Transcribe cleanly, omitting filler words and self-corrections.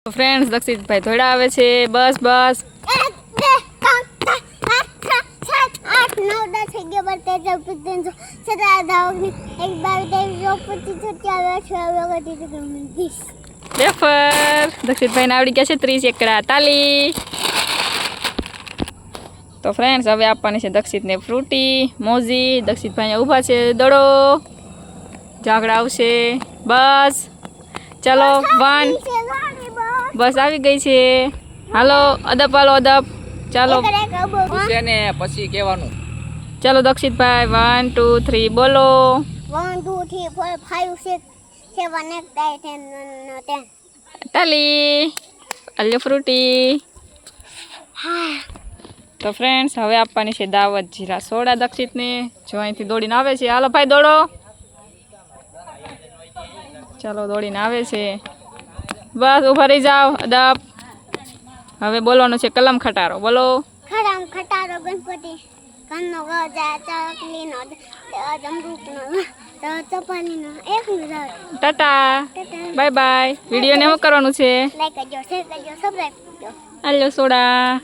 friends દક્ષિતભાઈ થોડા આવે છે બસ બસ 8 રેફર દક્ષિતભાઈ ને આવડી ગયા છે 30 એકડા તાલી તો ફ્રેન્ડ્સ હવે આપવાની છે દક્ષિતને ફ્રૂટી મોજી દક્ષિતભાઈ ઊભા છે દડો ઝાગડા આવશે બસ ચાલો 1 બસ આવી ગઈ છે હાલો અદબ હાલો અદબ ચાલો છે ને પછી કહેવાનું ચાલો દક્ષિતભાઈ 1 2 3 બોલો 1 2 3 4 5 6 7 8 9 10 તાલી અલ્યો ફ્રૂટી તો ફ્રેન્ડ્સ હવે આપવાની છે દાવત જીરા સોડા દક્ષિતને જો અહીંથી દોડીને આવે છે હાલો ભાઈ દોડો ચાલો દોડીને આવે છે બસ ઊભા રહી જાઓ અદબ હવે બોલવાનું છે કલમ ખટારો બોલો ખરામ ખટારો ગણપતિ કન્નો ગજા ચકલીનો જમરૂકનો ચપાલીનો એકનો ટાટા બાય બાય વિડીયોને શું કરવાનું છે લાઈક કરજો શેર કરજો સબસ્ક્રાઇબ કરજો હાલો સોડા